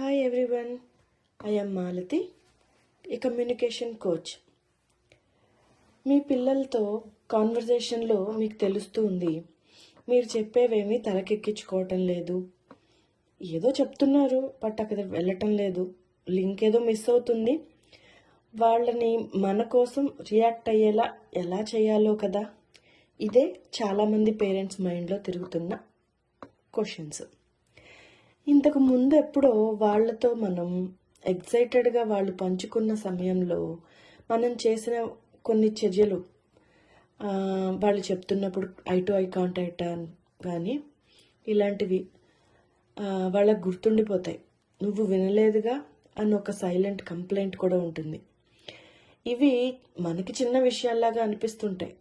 Hi everyone, I am Malati, a communication coach. మీ పిల్లలతో కాన్వర్జేషన్లో మీకు తెలుస్తుంది మీరు చెప్పేవేమీ తలకెక్కించుకోవటం లేదు, ఏదో చెప్తున్నారు బట్ అక్కడ వెళ్ళటం లేదు, లింక్ ఏదో మిస్ అవుతుంది. వాళ్ళని మన కోసం రియాక్ట్ అయ్యేలా ఎలా చేయాలో కదా, ఇదే చాలామంది పేరెంట్స్ మైండ్లో తిరుగుతున్న క్వశ్చన్స్. ఇంతకు ముందు ఎప్పుడో వాళ్ళతో మనం ఎగ్జైటెడ్గా వాళ్ళు పంచుకున్న సమయంలో మనం చేసిన కొన్ని చర్యలు, వాళ్ళు చెప్తున్నప్పుడు ఐ టు ఐ కాంటాక్ట్ కానీ ఇలాంటివి వాళ్ళకు గుర్తుండిపోతాయి. నువ్వు వినలేదుగా అని ఒక సైలెంట్ కంప్లైంట్ కూడా ఉంటుంది. ఇవి మనకి చిన్న విషయాల్లాగా అనిపిస్తుంటాయి,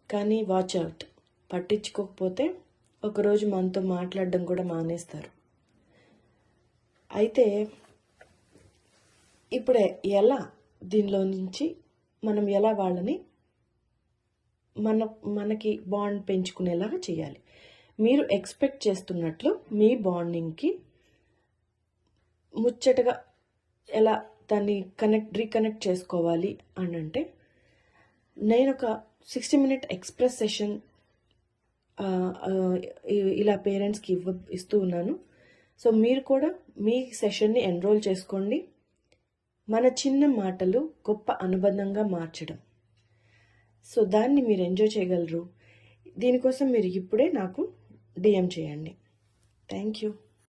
కానీ వాచ్ అవుట్, పట్టించుకోకపోతే ఒకరోజు మనతో మాట్లాడడం కూడా మానేస్తారు. అయితే ఇప్పుడే ఎలా దీనిలో నుంచి మనం ఎలా వాళ్ళని మనకి బాండ్ పెంచుకునేలాగా చేయాలి. మీరు ఎక్స్పెక్ట్ చేస్తున్నట్లు మీ బాండింగ్కి ముచ్చటగా ఎలా దాన్ని రీకనెక్ట్ చేసుకోవాలి అని అంటే, నేను ఒక 60 minute ఎక్స్ప్రెస్ సెషన్ ఇలా పేరెంట్స్కి ఇస్తూ ఉన్నాను. సో మీరు కూడా మీ సెషన్ని ఎన్రోల్ చేసుకోండి. మన చిన్న మాటలు గొప్ప అనుబంధంగా మార్చడం, సో దాన్ని మీరు ఎంజాయ్ చేయగలరు. దీనికోసం మీరు ఇప్పుడే నాకు DM చేయండి. Thank you.